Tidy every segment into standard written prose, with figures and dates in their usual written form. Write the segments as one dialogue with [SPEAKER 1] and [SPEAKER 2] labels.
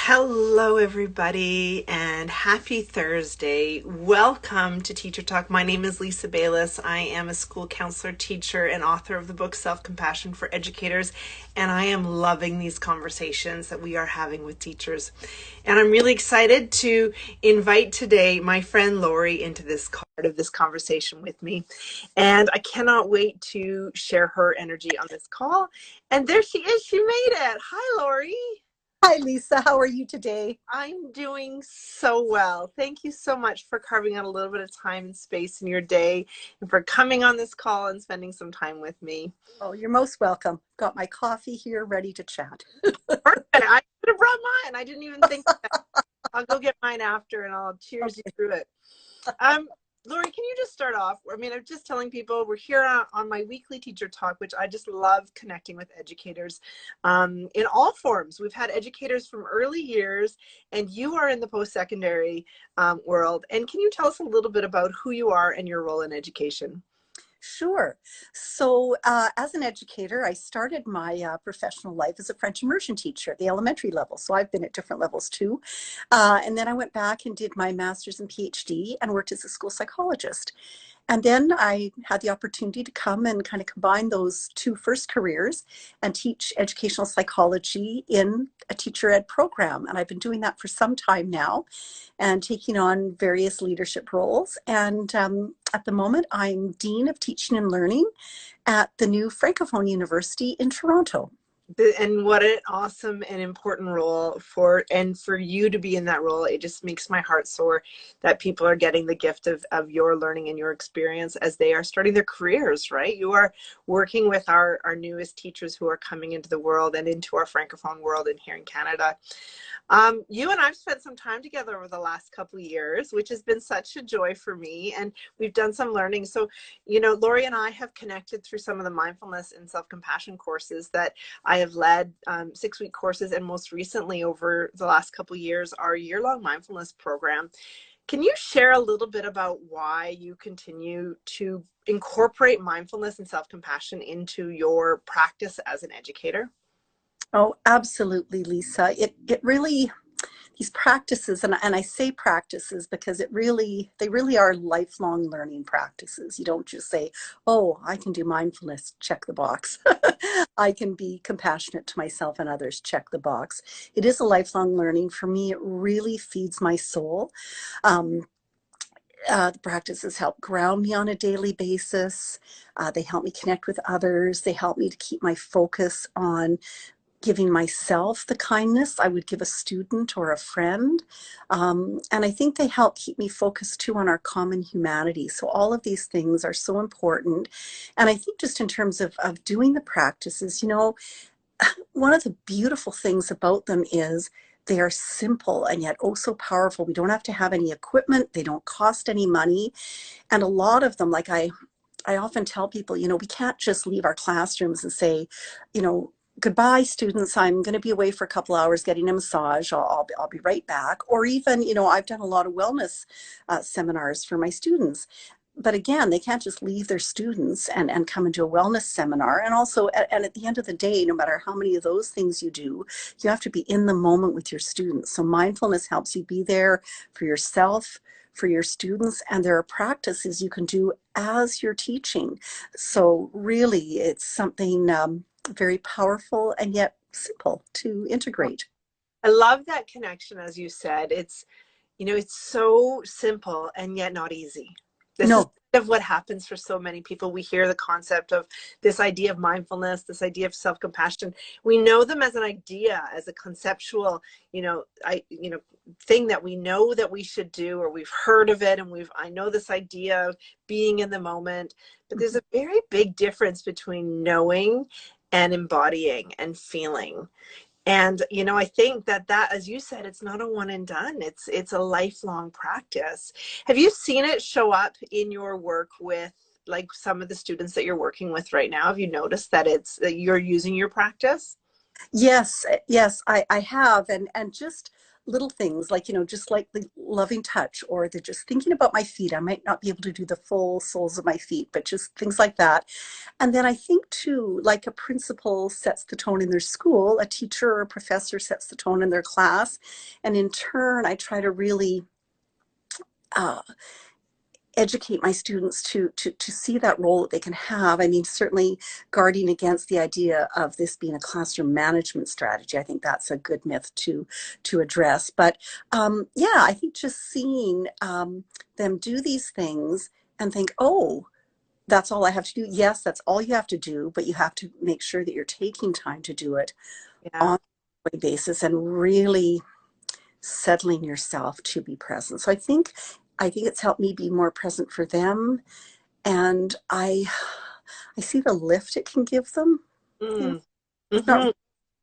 [SPEAKER 1] Hello, everybody, and happy Thursday. Welcome to Teacher Talk. My name is Lisa Bayless. I am a school counselor, teacher, and author of the book Self-Compassion for Educators, and I am loving these conversations that we are having with teachers. And I'm really excited to invite today my friend Laurie into this part of this conversation with me. And I cannot wait to share her energy on this call. And there she is. She made it. Hi, Laurie.
[SPEAKER 2] Hi, Lisa. How are you today?
[SPEAKER 1] I'm doing so well. Thank you so much for carving out a little bit of time and space in your day and for coming on this call and spending some time with me.
[SPEAKER 2] Oh, you're most welcome. Got my coffee here ready to chat.
[SPEAKER 1] Perfect. I could have brought mine. I didn't even think of that. I'll go get mine after and I'll cheers you through it. Laurie, can you just start off? I mean, I'm just telling people we're here on my weekly teacher talk, which I just love connecting with educators in all forms. We've had educators from early years, and you are in the post-secondary world. And can you tell us a little bit about who you are and your role in education?
[SPEAKER 2] Sure. So as an educator, I started my professional life as a French immersion teacher at the elementary level. So I've been at different levels too. And then I went back and did my master's and PhD and worked as a school psychologist. And then I had the opportunity to come and kind of combine those two first careers and teach educational psychology in a teacher ed program. And I've been doing that for some time now and taking on various leadership roles. And at the moment, I'm Dean of Teaching and Learning at the new Francophone University in Toronto.
[SPEAKER 1] And what an awesome and important role for you to be in that role. It just makes my heart soar that people are getting the gift of your learning and your experience as they are starting their careers, right? You are working with our newest teachers who are coming into the world and into our Francophone world and here in Canada. You and I've spent some time together over the last couple of years, which has been such a joy for me. And we've done some learning. So, Laurie and I have connected through some of the mindfulness and self-compassion courses that I have led, 6-week courses, and most recently over the last couple of years, our year-long mindfulness program. Can you share a little bit about why you continue to incorporate mindfulness and self-compassion into your practice as an educator?
[SPEAKER 2] Oh, absolutely, Lisa. It really, these practices, and I say practices because they really are lifelong learning practices. You don't just say, oh, I can do mindfulness, check the box. I can be compassionate to myself and others, check the box. It is a lifelong learning. For me, it really feeds my soul. The practices help ground me on a daily basis. They help me connect with others. They help me to keep my focus on giving myself the kindness I would give a student or a friend. And I think they help keep me focused too on our common humanity. So all of these things are so important. And I think just in terms of doing the practices, one of the beautiful things about them is they are simple and yet oh so powerful. We don't have to have any equipment. They don't cost any money. And a lot of them, like I often tell people, we can't just leave our classrooms and say, goodbye, students. I'm going to be away for a couple hours getting a massage. I'll be right back. Or even, I've done a lot of wellness seminars for my students. But again, they can't just leave their students and come into a wellness seminar. And also, and at the end of the day, no matter how many of those things you do, you have to be in the moment with your students. So mindfulness helps you be there for yourself, for your students, and there are practices you can do as you're teaching. So really, it's something very powerful and yet simple to integrate.
[SPEAKER 1] I love that connection, as you said. It's so simple and yet not easy. This is
[SPEAKER 2] No,
[SPEAKER 1] kind of what happens for so many people. We hear the concept of this idea of mindfulness, this idea of self-compassion. We know them as an idea, as a conceptual, thing that we know that we should do, or we've heard of it, and I know this idea of being in the moment. But there's a very big difference between knowing and embodying and feeling. And, I think that as you said, it's not a one and done. It's a lifelong practice. Have you seen it show up in your work with like some of the students that you're working with right now? Have you noticed that you're using your practice?
[SPEAKER 2] Yes, I have. And just little things like, just like the loving touch or the just thinking about my feet. I might not be able to do the full soles of my feet, but just things like that. And then I think too, like a principal sets the tone in their school, a teacher or a professor sets the tone in their class. And in turn, I try to really uh, educate my students to see that role that they can have. I mean, certainly guarding against the idea of this being a classroom management strategy. I think that's a good myth to address. But yeah, I think just seeing them do these things and think, oh, that's all I have to do. Yes, that's all you have to do, but you have to make sure that you're taking time to do it
[SPEAKER 1] Yeah.
[SPEAKER 2] on a daily basis and really settling yourself to be present. So I think it's helped me be more present for them, and I see the lift it can give them.
[SPEAKER 1] Mm.
[SPEAKER 2] It's not
[SPEAKER 1] Hmm.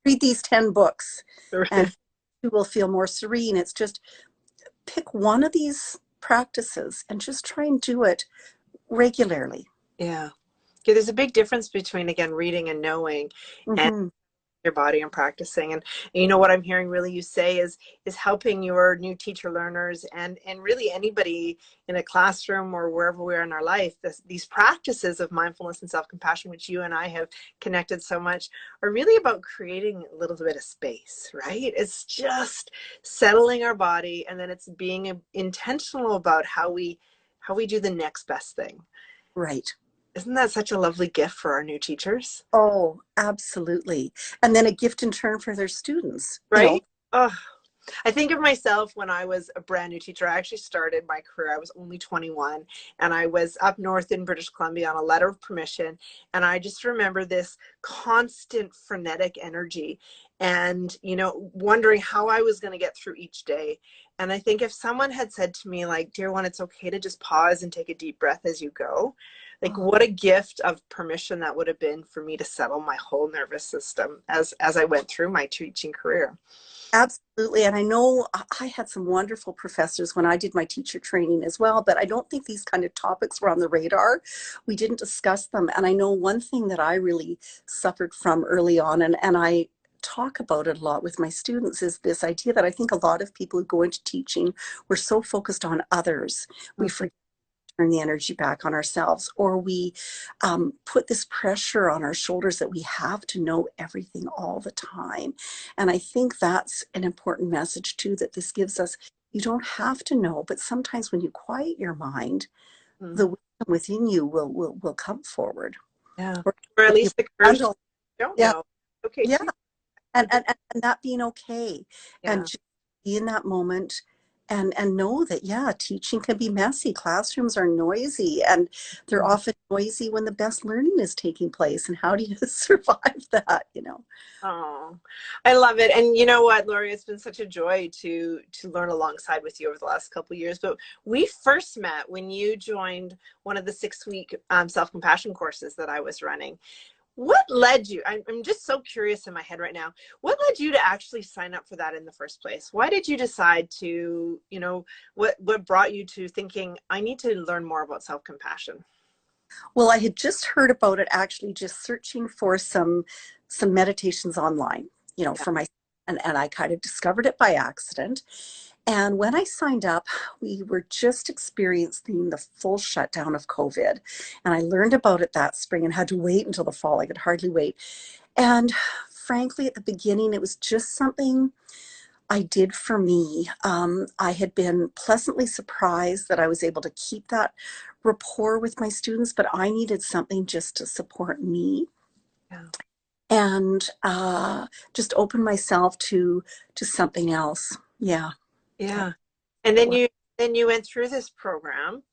[SPEAKER 2] read these 10 books and you will feel more serene. It's just pick one of these practices and just try and do it regularly.
[SPEAKER 1] Yeah. Yeah, there's a big difference between, again, reading and knowing, and
[SPEAKER 2] Hmm.
[SPEAKER 1] your body and practicing. And you know what I'm hearing really you say is helping your new teacher learners and really anybody in a classroom or wherever we are in our life, these practices of mindfulness and self-compassion, which you and I have connected so much, are really about creating a little bit of space, right? It's just settling our body, and then it's being intentional about how we do the next best thing.
[SPEAKER 2] Right.
[SPEAKER 1] Isn't that such a lovely gift for our new teachers?
[SPEAKER 2] Oh, absolutely. And then a gift in turn for their students,
[SPEAKER 1] Right? Oh, I think of myself when I was a brand new teacher. I actually started my career, I was only 21, and I was up north in British Columbia on a letter of permission. And I just remember this constant frenetic energy and, wondering how I was going to get through each day. And I think if someone had said to me, like, dear one, it's okay to just pause and take a deep breath as you go, like
[SPEAKER 2] Oh,
[SPEAKER 1] what a gift of permission that would have been for me to settle my whole nervous system as I went through my teaching career.
[SPEAKER 2] absolutely. And I know I had some wonderful professors when I did my teacher training as well, but I don't think these kind of topics were on the radar. We didn't discuss them. And I know one thing that I really suffered from early on, and I talk about it a lot with my students, is this idea that I think a lot of people who go into teaching were so focused on others. We
[SPEAKER 1] Mhm.
[SPEAKER 2] forget turn the energy back on ourselves, or we put this pressure on our shoulders that we have to know everything all the time. And I think that's an important message too, that this gives us. You don't have to know, but sometimes when you quiet your mind, the wisdom within you will come forward.
[SPEAKER 1] Yeah.
[SPEAKER 2] Or
[SPEAKER 1] Or at
[SPEAKER 2] if you
[SPEAKER 1] least the courage to
[SPEAKER 2] handle,
[SPEAKER 1] say, don't
[SPEAKER 2] yeah,
[SPEAKER 1] know. Okay,
[SPEAKER 2] yeah,
[SPEAKER 1] too.
[SPEAKER 2] and that being okay, and
[SPEAKER 1] Yeah.
[SPEAKER 2] just be in that moment, and know that, yeah, teaching can be messy. Classrooms are noisy, and they're often noisy when the best learning is taking place. And how do you survive that?
[SPEAKER 1] Oh, I love it. And you know what, Laurie, it's been such a joy to learn alongside with you over the last couple of years. But we first met when you joined one of the 6-week self-compassion courses that I was running. What led you? I'm just so curious in my head right now. What led you to actually sign up for that in the first place? Why did you decide to, what brought you to thinking, I need to learn more about self-compassion?
[SPEAKER 2] Well, I had just heard about it, actually, just searching for some meditations online,
[SPEAKER 1] Yeah.
[SPEAKER 2] for my, and I kind of discovered it by accident. And when I signed up, we were just experiencing the full shutdown of COVID. And I learned about it that spring and had to wait until the fall. I could hardly wait. And frankly, at the beginning, it was just something I did for me. I had been pleasantly surprised that I was able to keep that rapport with my students, but I needed something just to support me
[SPEAKER 1] Yeah.
[SPEAKER 2] and just open myself to something else. Yeah. That,
[SPEAKER 1] Yeah. And
[SPEAKER 2] that
[SPEAKER 1] then
[SPEAKER 2] was,
[SPEAKER 1] you went through this program.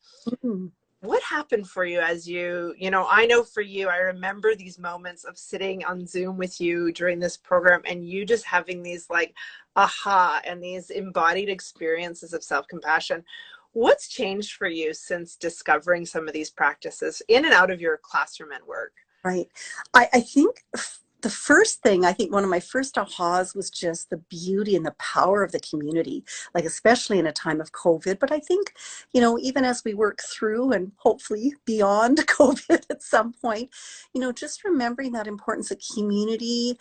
[SPEAKER 2] mm,
[SPEAKER 1] What happened for you as I know for you, I remember these moments of sitting on Zoom with you during this program and you just having these like aha and these embodied experiences of self-compassion. What's changed for you since discovering some of these practices in and out of your classroom and work?
[SPEAKER 2] right. I think. the first thing, I think one of my first ahas was just the beauty and the power of the community, like especially in a time of COVID. But I think, even as we work through and hopefully beyond COVID at some point, just remembering that importance of community,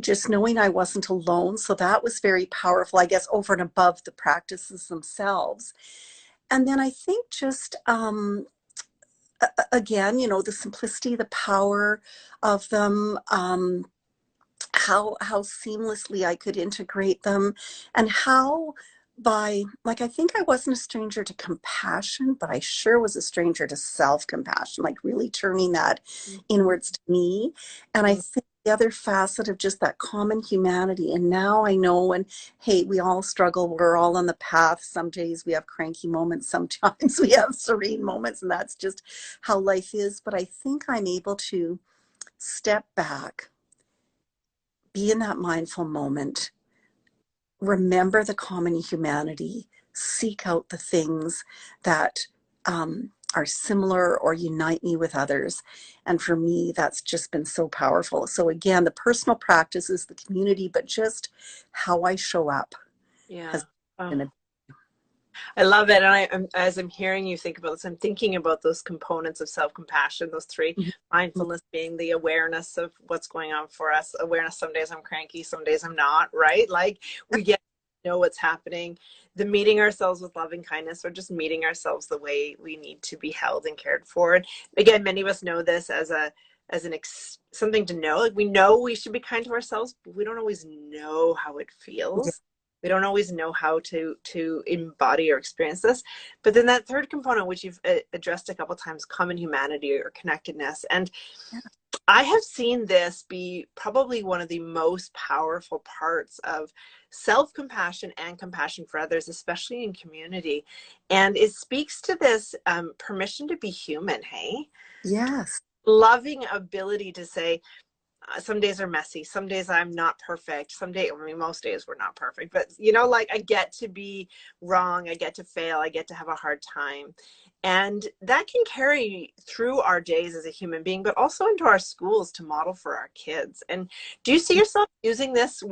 [SPEAKER 2] just knowing I wasn't alone. So that was very powerful, I guess, over and above the practices themselves. And then I think just, again, the simplicity, the power of them, how seamlessly I could integrate them, and how by, like, I think I wasn't a stranger to compassion, but I sure was a stranger to self-compassion, like really turning that inwards to me. And I
[SPEAKER 1] Mhm.
[SPEAKER 2] think the other facet of just that common humanity. And now I know, and hey, we all struggle. We're all on the path. Some days we have cranky moments. Sometimes we have serene moments, and that's just how life is. But I think I'm able to step back, be in that mindful moment, remember the common humanity, seek out the things that are similar or unite me with others. And for me, that's just been so powerful. So again, the personal practices, the community, but just how I show up
[SPEAKER 1] Yeah.
[SPEAKER 2] has been a
[SPEAKER 1] I love it. And as I'm hearing you think about this, I'm thinking about those components of self-compassion, those three: mindfulness being the awareness of what's going on for us, awareness, some days I'm cranky, some days I'm not, right? Like we get to know what's happening, the meeting ourselves with loving kindness, or just meeting ourselves the way we need to be held and cared for. And again, many of us know this as something to know. Like we know we should be kind to ourselves, but we don't always know how it
[SPEAKER 2] yeah,
[SPEAKER 1] feels. We don't always know how to embody or experience this. But then that third component, which you've addressed a couple of times, common humanity or connectedness. And
[SPEAKER 2] yeah,
[SPEAKER 1] I have seen this be probably one of the most powerful parts of self-compassion and compassion for others, especially in community. And it speaks to this permission to be human, hey?
[SPEAKER 2] yes,
[SPEAKER 1] Loving ability to say, some days are messy, some days I'm not perfect, some day, I mean, most days we're not perfect, but like I get to be wrong, I get to fail, I get to have a hard time. And that can carry through our days as a human being, but also into our schools to model for our kids. And do you see yourself using this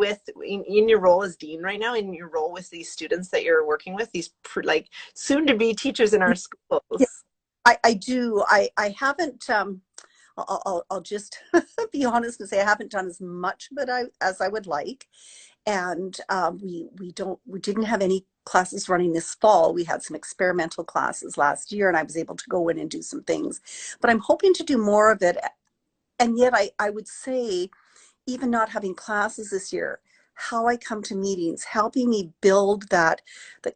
[SPEAKER 1] in your role as dean right now, in your role with these students that you're working with, these like soon to be teachers in our
[SPEAKER 2] yeah,
[SPEAKER 1] schools?
[SPEAKER 2] I do. I haven't, I'll just be honest and say I haven't done as much of it as I would like. And we didn't have any classes running this fall. We had some experimental classes last year, and I was able to go in and do some things. But I'm hoping to do more of it. And yet I would say, even not having classes this year, how I come to meetings, helping me build the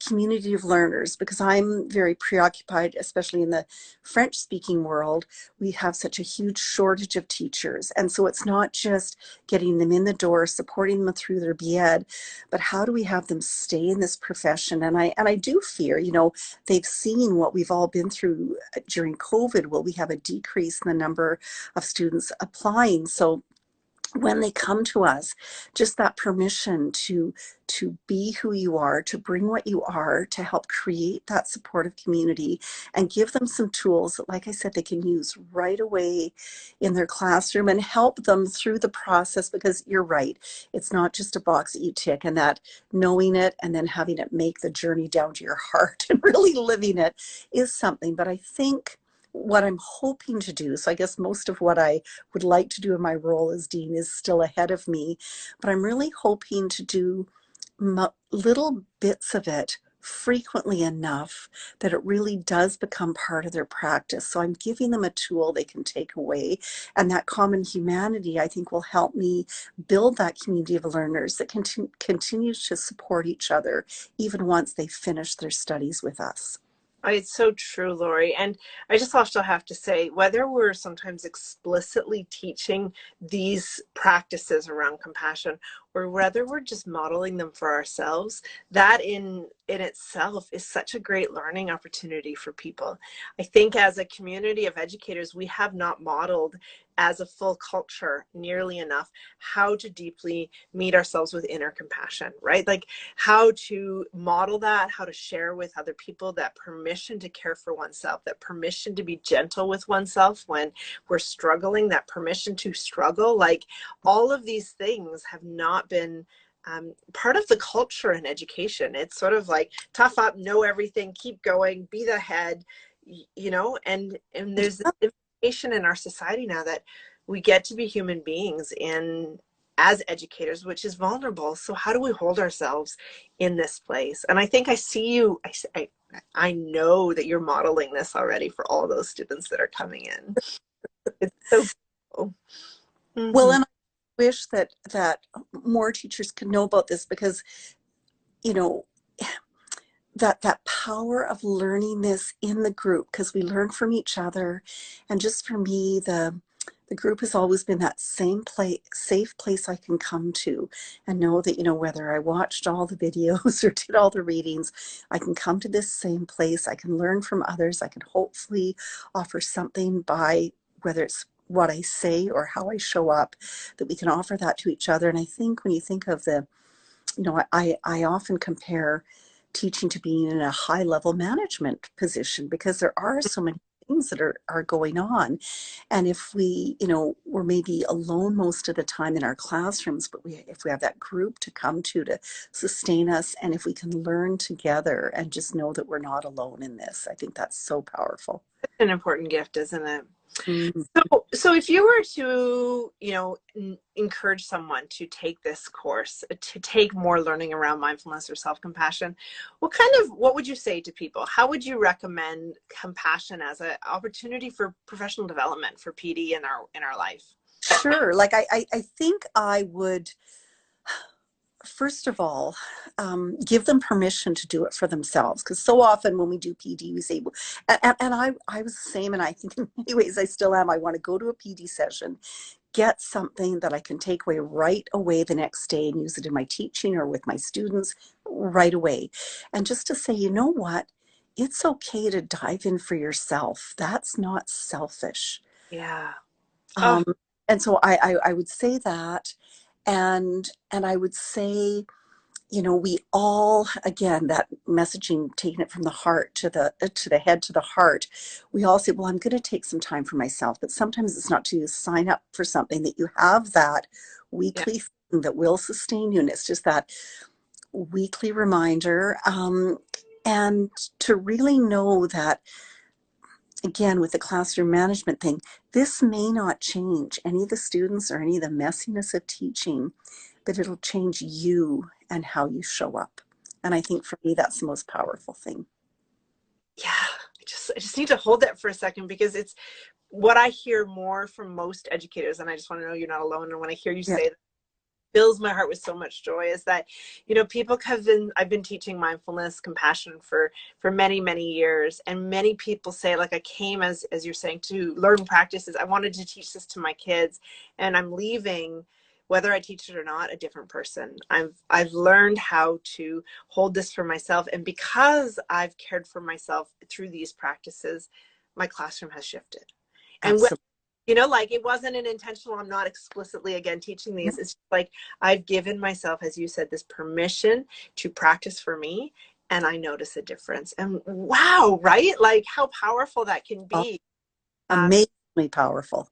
[SPEAKER 2] community of learners, because I'm very preoccupied, especially in the French speaking world. We have such a huge shortage of teachers. And so it's not just getting them in the door, supporting them through their BEd, but how do we have them stay in this profession? And I do fear, they've seen what we've all been through during COVID. Will we have a decrease in the number of students applying? So when they come to us, just that permission to be who you are, to bring what you are, to help create that supportive community, and give them some tools that, like I said, they can use right away in their classroom and help them through the process. Because you're right, it's not just a box that you tick, and that knowing it and then having it make the journey down to your heart and really living it is something. But I think what I'm hoping to do, so I guess most of what I would like to do in my role as dean is still ahead of me, but I'm really hoping to do little bits of it frequently enough that it really does become part of their practice. So I'm giving them a tool they can take away, and that common humanity, I think, will help me build that community of learners that continues to support each other even once they finish their studies with us.
[SPEAKER 1] It's so true, Laurie. And I just also have to say, whether we're sometimes explicitly teaching these practices around compassion, or whether we're just modeling them for ourselves, that in itself is such a great learning opportunity for people. I think as a community of educators, we have not modeled as a full culture nearly enough how to deeply meet ourselves with inner compassion, right? Like how to model that, how to share with other people that permission to care for oneself, that permission to be gentle with oneself when we're struggling, that permission to struggle. Like all of these things have not been part of the culture in education. It's sort of like tough up, know everything, keep going, be the head, you know, and there's this information in our society now that we get to be human beings in as educators, which is vulnerable. So how do we hold ourselves in this place? And I think I see you, I know that you're modeling this already for all those students that are coming in. It's so cool.
[SPEAKER 2] Well,
[SPEAKER 1] Mm-hmm.
[SPEAKER 2] and I wish that more teachers could know about this, because, you know, that power of learning this in the group, because we learn from each other. And just for me, the group has always been that same place, safe place I can come to and know that, you know, whether I watched all the videos or did all the readings, I can come to this same place. I can learn from others. I can hopefully offer something by whether it's what I say or how I show up, that we can offer that to each other. And I think when you think of the, you know, I often compare teaching to being in a high level management position, because there are so many things that are going on. And if we, you know, we're maybe alone most of the time in our classrooms, but if we have that group to come to sustain us, and if we can learn together and just know that we're not alone in this, I think that's so powerful.
[SPEAKER 1] It's an important gift, isn't it?
[SPEAKER 2] Mm.
[SPEAKER 1] So if you were to, you know, encourage someone to take this course, to take more learning around mindfulness or self-compassion, what would you say to people? How would you recommend compassion as an opportunity for professional development for PD in our life?
[SPEAKER 2] Sure. Like I think I would, first of all, give them permission to do it for themselves. Because so often when we do PD, we say, and I was the same, and I think in many ways I still am. I want to go to a PD session, get something that I can take away right away the next day and use it in my teaching or with my students right away. And just to say, you know what? It's okay to dive in for yourself. That's not selfish.
[SPEAKER 1] Yeah. Oh,
[SPEAKER 2] Um, and so I would say that, and I would say, you know, we all, again, that messaging, taking it from the heart to the head to the heart, we all say, well, I'm going to take some time for myself. But sometimes it's not to sign up for something, that you have that
[SPEAKER 1] yeah.
[SPEAKER 2] weekly thing that will sustain you. And it's just that weekly reminder, and to really know that, again, with the classroom management thing, this may not change any of the students or any of the messiness of teaching, but it'll change you and how you show up. And I think for me, that's the most powerful thing.
[SPEAKER 1] Yeah. I just need to hold that for a second, because it's what I hear more from most educators, and I just want to know you're not alone. And when I hear you
[SPEAKER 2] Yeah.
[SPEAKER 1] say that, fills my heart with so much joy, is that, you know, people have been, I've been teaching mindfulness compassion for many years, and many people say, like, I came as you're saying, to learn practices. I wanted to teach this to my kids, and I'm leaving, whether I teach it or not, a different person. I've learned how to hold this for myself, and because I've cared for myself through these practices, my classroom has shifted. And
[SPEAKER 2] Absolutely.
[SPEAKER 1] you know, like, it wasn't an intentional, I'm not explicitly again teaching these. It's just like I've given myself, as you said, this permission to practice for me, and I notice a difference. And wow, right? Like how powerful that can
[SPEAKER 2] Oh,
[SPEAKER 1] be.
[SPEAKER 2] amazingly powerful.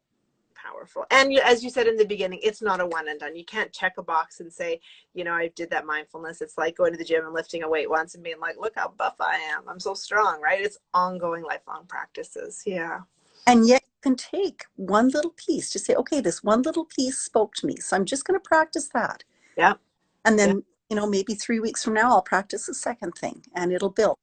[SPEAKER 1] Powerful. And as you said in the beginning, it's not a one and done. You can't check a box and say, you know, I did that mindfulness. It's like going to the gym and lifting a weight once and being like, look how buff I am. I'm so strong, right? It's ongoing, lifelong practices. Yeah.
[SPEAKER 2] And yet you can take one little piece to say, okay, this one little piece spoke to me, so I'm just going to practice that.
[SPEAKER 1] Yeah.
[SPEAKER 2] And
[SPEAKER 1] Yeah.
[SPEAKER 2] then, you know, maybe 3 weeks from now, I'll practice the second thing and it'll build.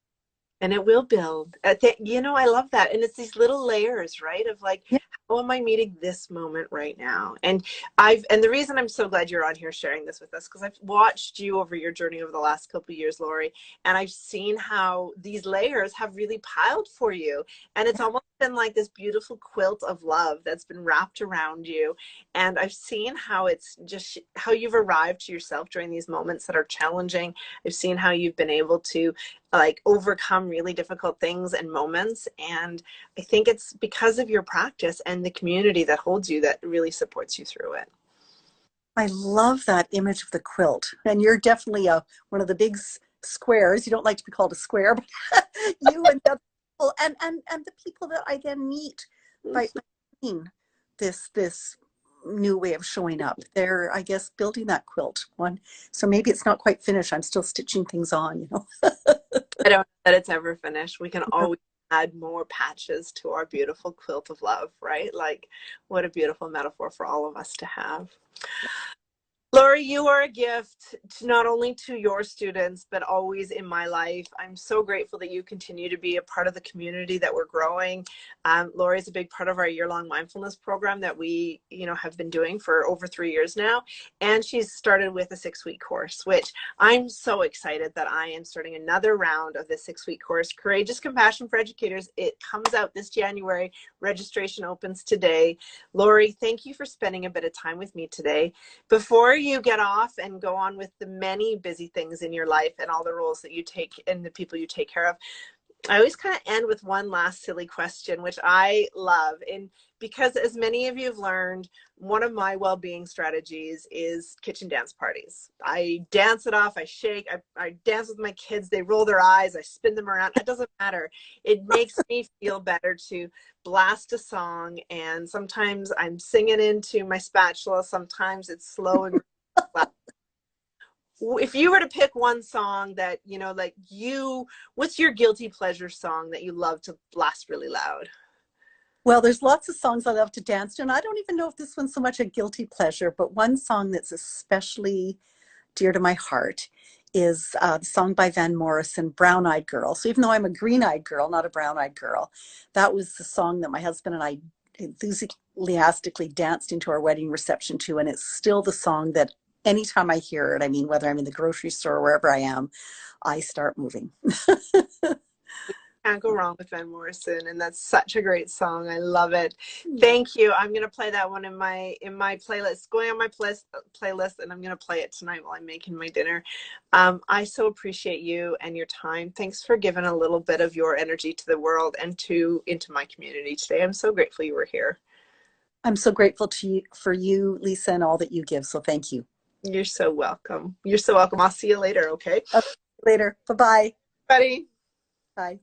[SPEAKER 1] And it will build. You know, I love that. And it's these little layers, right? Of like,
[SPEAKER 2] Yeah.
[SPEAKER 1] how am I meeting this moment right now? And the reason I'm so glad you're on here sharing this with us, because I've watched you over your journey over the last couple of years, Laurie, and I've seen how these layers have really piled for you. And it's almost been like this beautiful quilt of love that's been wrapped around you. And I've seen how it's just how you've arrived to yourself during these moments that are challenging. I've seen how you've been able to like overcome really difficult things and moments. And I think it's because of your practice. And and the community that holds you, that really supports you through it.
[SPEAKER 2] I love that image of the quilt. And you're definitely one of the big squares. You don't like to be called a square, but you and the other people and the people that I then meet by seeing this new way of showing up. They're, I guess, building that quilt one. So maybe it's not quite finished. I'm still stitching things on, you know.
[SPEAKER 1] I don't know that it's ever finished. We can always add more patches to our beautiful quilt of love, right? Like, what a beautiful metaphor for all of us to have. Laurie, you are a gift to not only to your students, but always in my life. I'm so grateful that you continue to be a part of the community that we're growing. Laurie is a big part of our year-long mindfulness program that we, have been doing for over 3 years now. And she's started with a 6-week course, which I'm so excited that I am starting another round of this 6-week course, Courageous Compassion for Educators. It comes out this January. Registration opens today. Laurie, thank you for spending a bit of time with me today. Before you get off and go on with the many busy things in your life and all the roles that you take and the people you take care of, I always kind of end with one last silly question, which I love. And because, as many of you have learned, one of my well-being strategies is kitchen dance parties. I dance it off, I shake, I dance with my kids, they roll their eyes, I spin them around. It doesn't matter. It makes me feel better to blast a song, and sometimes I'm singing into my spatula, sometimes it's slow and loud. If you were to pick one song that, what's your guilty pleasure song that you love to blast really loud?
[SPEAKER 2] Well, there's lots of songs I love to dance to, and I don't even know if this one's so much a guilty pleasure, but one song that's especially dear to my heart is the song by Van Morrison, Brown Eyed Girl. So even though I'm a green-eyed girl, not a brown-eyed girl, that was the song that my husband and I enthusiastically danced into our wedding reception to, and it's still the song that anytime I hear it, I mean, whether I'm in the grocery store or wherever I am, I start moving.
[SPEAKER 1] Can't go wrong with Van Morrison, and that's such a great song. I love it. Thank you. I'm gonna play that one in my playlist. Going on my playlist, and I'm gonna play it tonight while I'm making my dinner. I so appreciate you and your time. Thanks for giving a little bit of your energy to the world and into my community today. I'm so grateful you were here.
[SPEAKER 2] I'm so grateful to you for you, Lisa, and all that you give. So thank you.
[SPEAKER 1] You're so welcome. You're so welcome. I'll see you later. Okay.
[SPEAKER 2] Okay, later. Bye-bye.
[SPEAKER 1] Buddy.
[SPEAKER 2] Bye.